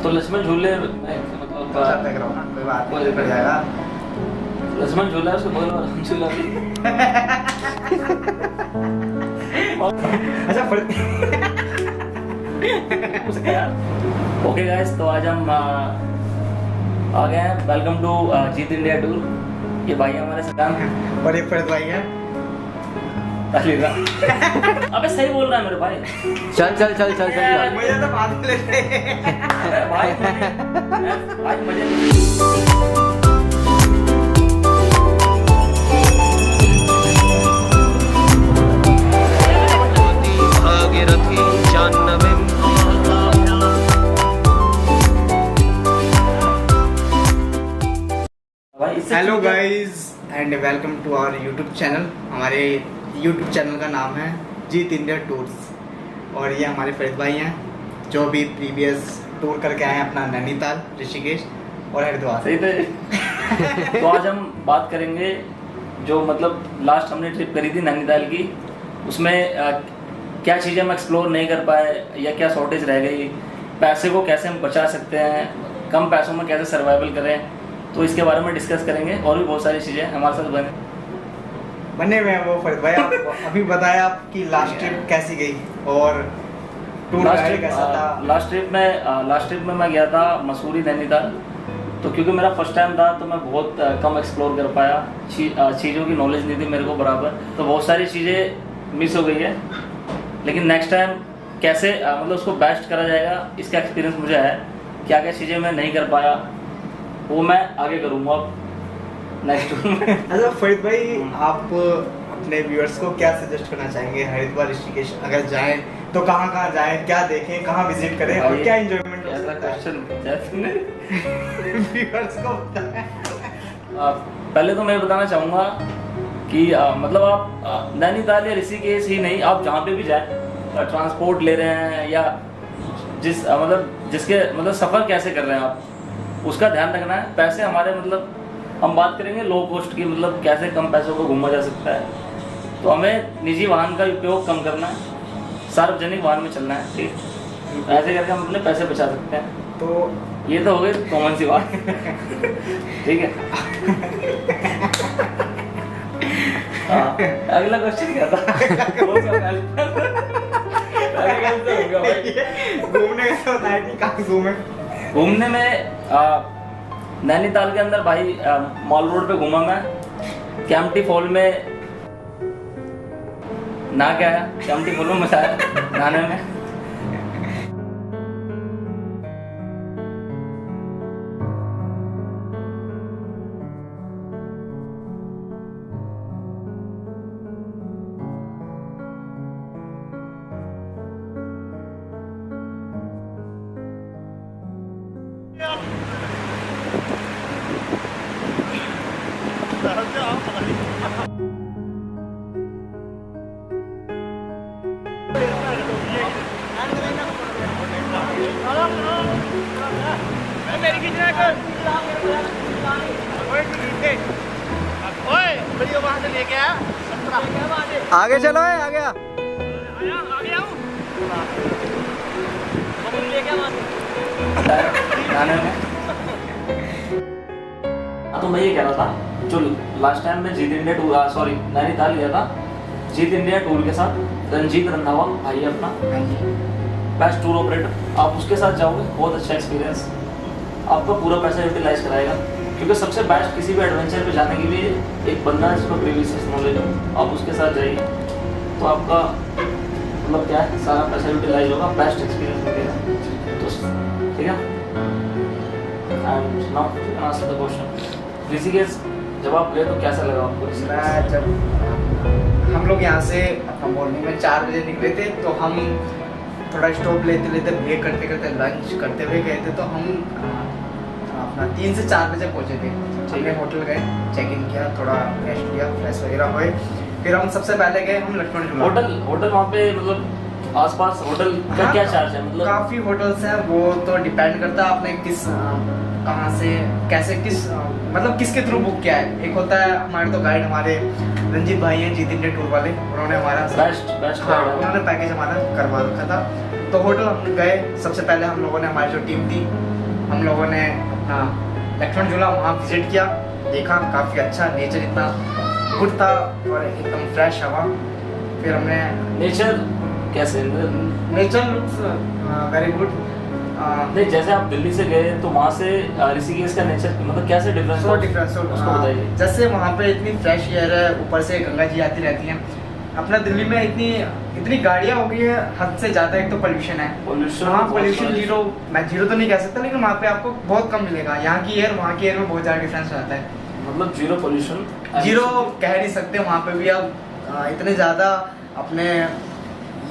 तो लक्ष्मण झूले मतलब देख रहा हूँ ना, कोई बात नहीं, पड़ जाएगा। लक्ष्मण झूला है उसको बोलो राम झूला भी। अच्छा ओके गाइस, तो आज हम आ गए हैं। Welcome to Jeet India tour. ये भाई हमारे साथ और ये फर्द भाई है। अबे सही बोल रहा है मेरे भाई। चल चल चल चल चल मुझे तो बात में लेते हैं। भाई आज मजे Bhagirathi Jahnavi. Hello guys and welcome to our YouTube channel. हमारे यूट्यूब चैनल का नाम है जीत इंडिया टूर्स और ये हमारे फरीद भाई हैं जो भी प्रीवियस टूर करके आए हैं अपना नैनीताल, ऋषिकेश और हरिद्वार। सही थे। तो आज हम बात करेंगे जो मतलब लास्ट हमने ट्रिप करी थी नैनीताल की, उसमें क्या चीज़ें हम एक्सप्लोर नहीं कर पाए या क्या शॉर्टेज रह गई, पैसे को कैसे हम बचा सकते हैं, कम पैसों में कैसे सर्वाइवल करें, तो इसके बारे में डिस्कस करेंगे। और भी बहुत सारी चीज़ें हमारे साथ बने हुए हैं। वो फरीद भाई आप अभी बताया आपकी लास्ट ट्रिप कैसी गई और टूर कैसा था? लास्ट ट्रिप में मैं गया था मसूरी नैनीताल। तो क्योंकि मेरा फर्स्ट टाइम था तो मैं बहुत कम एक्सप्लोर कर पाया, चीज़ों की नॉलेज नहीं थी मेरे को बराबर, तो बहुत सारी चीज़ें मिस हो गई है। लेकिन नेक्स्ट टाइम कैसे मतलब उसको बेस्ट करा जाएगा, इसका एक्सपीरियंस मुझे है। क्या क्या चीज़ें मैं नहीं कर पाया वो मैं आगे करूँगा अब नेक्स्ट टूर में। अच्छा फरीद भाई, आप अपने व्यूअर्स को क्या सजेस्ट करना चाहेंगे? हरिद्वार, ऋषिकेश अगर जाएं तो कहाँ जाएं, क्या देखें, कहाँ विजिट करें और क्या एंजॉयमेंट हो सकता है? व्यूअर्स को पहले तो मैं बताना चाहूँगा कि मतलब आप नैनीताल या ऋषिकेश ही नहीं, आप जहाँ पे भी जाएं, ट्रांसपोर्ट ले रहे हैं या जिसके मतलब सफ़र कैसे कर रहे हैं आप, उसका ध्यान रखना है। पैसे हमारे मतलब हम बात करेंगे लो कॉस्ट की, मतलब कैसे कम पैसों को घूमा जा सकता है। तो हमें निजी वाहन का उपयोग कम करना है, सार्वजनिक वाहन में चलना है। ठीक, ऐसे करके हम अपने पैसे बचा सकते हैं। तो ये तो हो गई कॉमन सी बात। ठीक है। अगला क्वेश्चन क्या था? घूमने का बताया कि कहाँ घूमे? घूमने में नैनीताल के अंदर भाई मॉल रोड पे घूमा मैं, कैंपटी फॉल में ना क्या है, कैंपटी फॉल में मजा आया नहाने में। आगे चलो है आ गया। तो मैं ये कह रहा था, जो लास्ट टाइम मैं जीत इंडिया टूर नैनीताल गया था जीत इंडिया टूर के साथ, रंजीत रंधावा भाई है अपना, बेस्ट टूर ऑपरेटर। आप उसके साथ जाओगे, बहुत अच्छा एक्सपीरियंस, आपका पूरा पैसा यूटिलाइज कराएगा। क्योंकि सबसे बेस्ट किसी भी एडवेंचर पे जाने के लिए एक बंदा है जिसको प्रीवियस नॉलेज हो, आप उसके साथ जाइए तो आपका मतलब क्या है, सारा पैसा यूटिलाइज होगा, बेस्ट एक्सपीरियंस मिलेगा। तो ठीक है। And now answer the question. Rishikesh जब आप गए तो कैसा लगा आपको? मैं जब हम लोग यहाँ से अपना मॉर्निंग में 4 बजे निकले थे, तो हम थोड़ा स्टॉप लेते लेते ब्रेक करते करते लंच करते हुए गए थे, तो हम अपना 3 से 4 बजे पहुँचे थे। हमने होटल गए, चेक इन किया, थोड़ा रेस्ट लिया, फ्रेश वगैरह हुए, फिर हम सबसे पहले गए हम लक्ष्मण झूला। होटल वहाँ पे मतलब आसपास होटल का क्या चार्ज है? मतलब काफ़ी होटल्स हैं, वो तो डिपेंड करता है आपने किस कहाँ से कैसे किस मतलब किसके थ्रू बुक किया है। एक होता है हमारे तो गाइड हमारे रंजीत भाई हैं जीत इंडिया टूर वाले, उन्होंने हमारा बेस्ट उन्होंने पैकेज हमारा करवा रखा था। तो होटल हम गए। सबसे पहले हम लोगों ने, हमारी जो टीम थी, हम लोगों ने अपना लक्ष्मण झूला वहाँ विजिट किया, देखा काफ़ी अच्छा, नेचर इतना गुड था और एकदम फ्रेश हवा। फिर हमने नेचर कैसे? Nature looks very good. नहीं, जैसे आप दिल्ली से गए तो वहाँ से ऋषिकेश का नेचर मतलब कैसे डिफरेंस? सो डिफरेंस, उसको बताइए। जैसे वहाँ पे इतनी फ्रेश एयर है, ऊपर से गंगा जी आती रहती हैं। अपना दिल्ली में इतनी गाड़ियाँ हो गई है हद से ज़्यादा। एक तो पोल्यूशन है, वहाँ पोल्यूशन जीरो, मैं जीरो तो नहीं कह सकता, लेकिन वहाँ पे आपको बहुत कम मिलेगा। यहाँ की एयर वहाँ की एयर में बहुत ज़्यादा डिफरेंस रहता है। मतलब जीरो पोल्यूशन? जीरो कह नहीं सकते, वहाँ पे भी अब इतने ज़्यादा अपने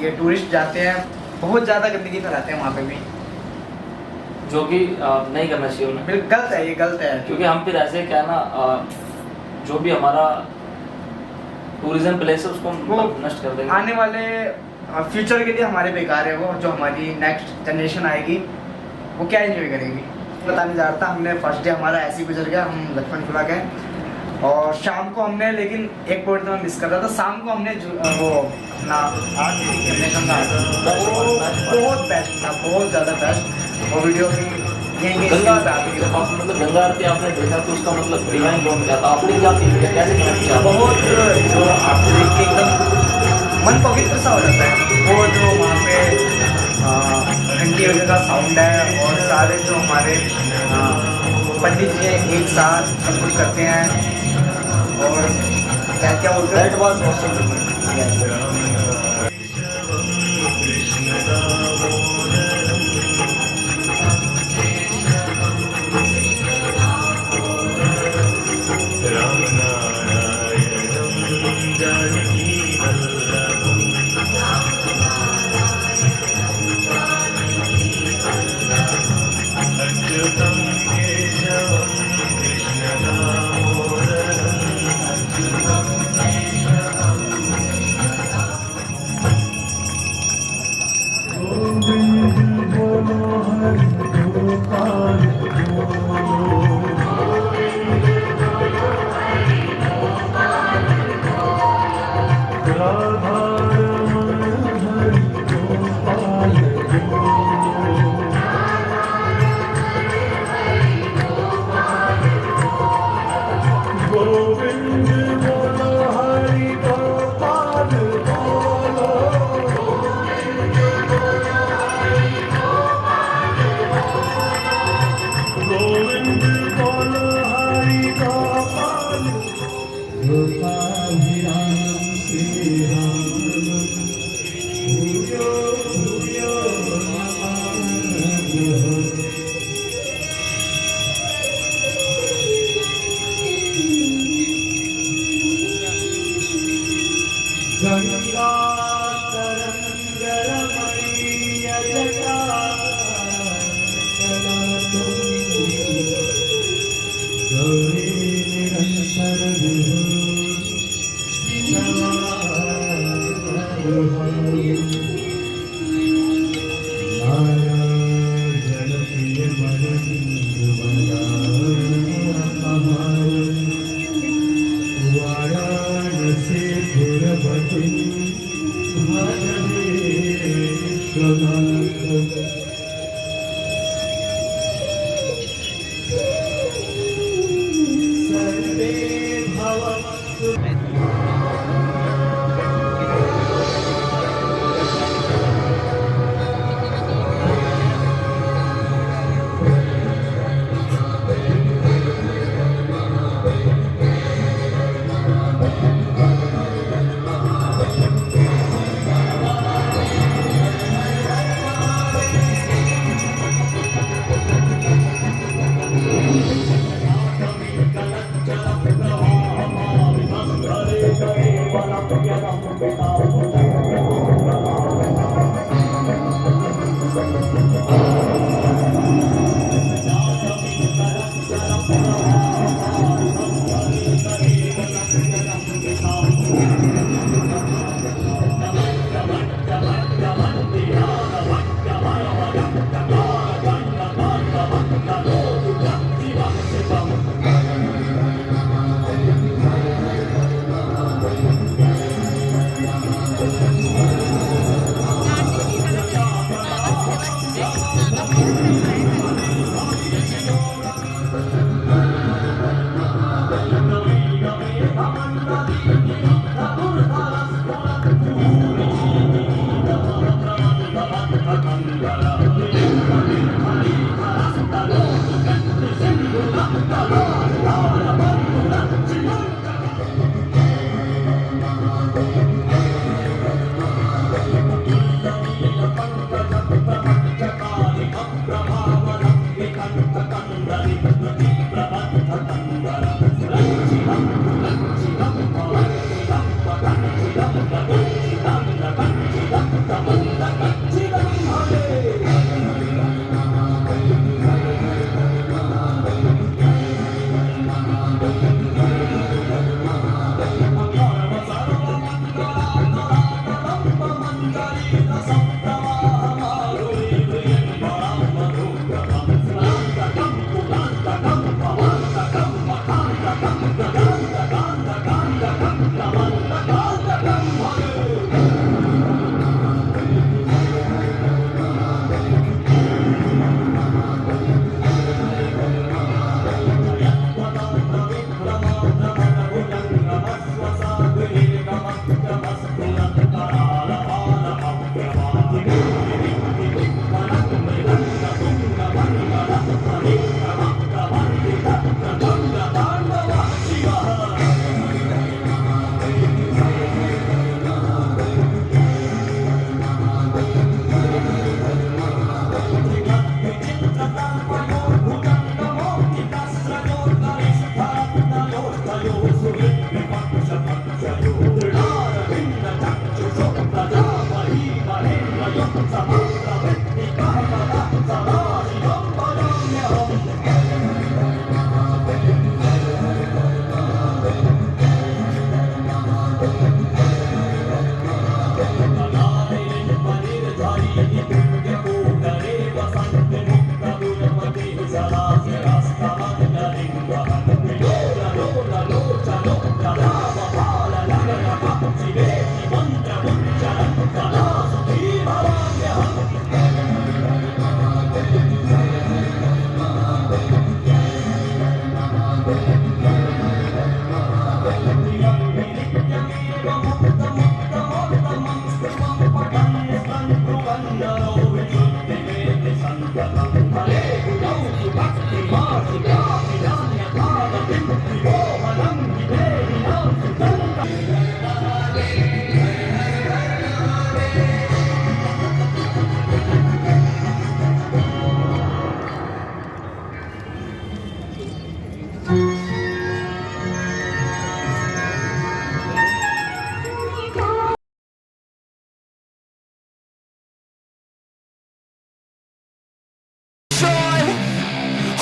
ये टूरिस्ट जाते हैं, बहुत ज़्यादा गंदगी फैलाते हैं वहाँ पे भी, जो कि नहीं करना चाहिए उन्हें। बिल्कुल गलत है, ये गलत है। क्योंकि हम फिर ऐसे क्या ना, जो भी हमारा टूरिज्म प्लेस है उसको वो नष्ट कर देंगे। आने वाले फ्यूचर के लिए हमारे बेकार है वो। जो हमारी नेक्स्ट जनरेशन आएगी वो क्या एंजॉय करेगी, बताने जा रहा था। हमने फर्स्ट डे हमारा ऐसे ही गुजर गया, हम लक्ष्मण झूला गए और शाम को हमने, लेकिन एक पॉइंट तो मैं मिस कर रहा था, शाम को हमने वो अपना आर्ट करने का था, बहुत बेस्ट था, बहुत ज़्यादा बेस्ट। वो वीडियो भी यहीं गंगा मतलब गंगा आरती आपने देखा तो उसका मतलब डिवाइन बॉन्ड क्या था? आपने क्या फील किया, कैसे कनेक्ट किया? बहुत, जो आपको देख के एकदम मन पवित्र सा हो जाता है। वो जो वहाँ पे घंटी वगैरह का साउंड है और सारे जो हमारे पंडित जी हैं एक साथ सब कुछ करते हैं और क्या क्या बोलते हैं। That was awesome.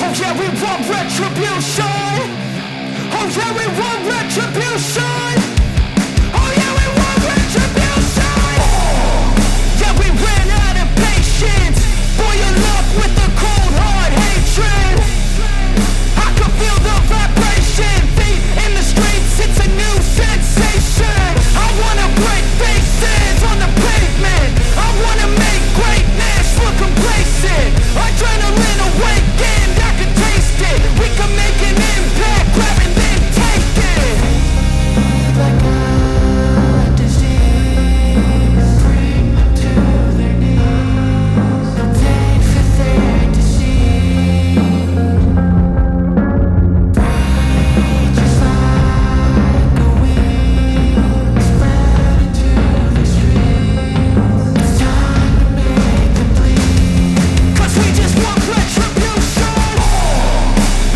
Oh yeah, we want retribution. Oh yeah, we want retribution. Oh yeah, we want retribution. Yeah, we ran out of patience. Boil up with the cold hard hatred. I can feel the vibration. Feet in the streets, it's a new sensation. I wanna break faces on the pavement. I wanna make greatness look complacent. Adrenaline awakened, I can taste it. We can make an impact, grab and then take it. Like a disease, bring them to their knees. They'll take for their disease. Breathe just like a wind, spread into the streets. It's time to make them bleed. 'Cause we just want retribution.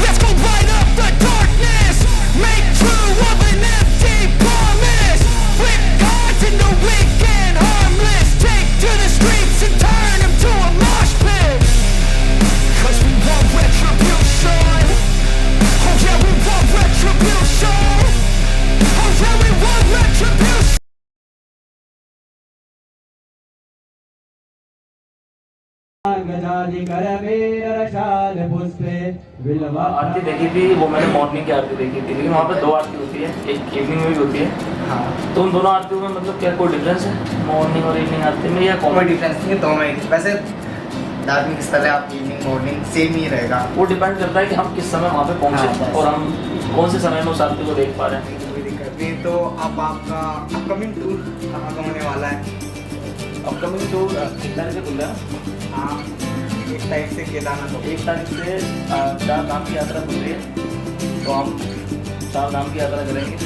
Let's go light up the darkness. Make true of an empty promise. Flip cards into weak and harmless. Take to the streets and turn them to a mosh pit. 'Cause we want retribution. Oh yeah, we want retribution. Oh yeah, we want retribution. आरती देखी थी वो मैंने morning की आरती देखी थी, लेकिन वहाँ पे दो आरती होती है, एक इवनिंग में भी होती है। हाँ, तो उन दोनों आरतियों में मतलब क्या कोई डिफरेंस है मॉर्निंग और इवनिंग आरती में, या कोई कॉमेडी? डिफरेंस नहीं है, दोनों एक वैसे धार्मिक स्थल है, आप इवनिंग मॉर्निंग सेम ही रहेगा। वो डिपेंड करता है कि हम किस समय वहाँ पे पहुँचे हाँ, और हम कौन से समय में उस आरती को देख पा रहे हैं। कोई दिक्कत नहीं। तो अब आपका अपकमिंग टूर कहाँ का होने वाला है? अपकमिंग जो कितना से खुल रहा है, हाँ, एक टाइप से केदारनाथ हो 1 तारीख से 4 धाम की यात्रा खुल रही है, तो हम 4 धाम की यात्रा करेंगे।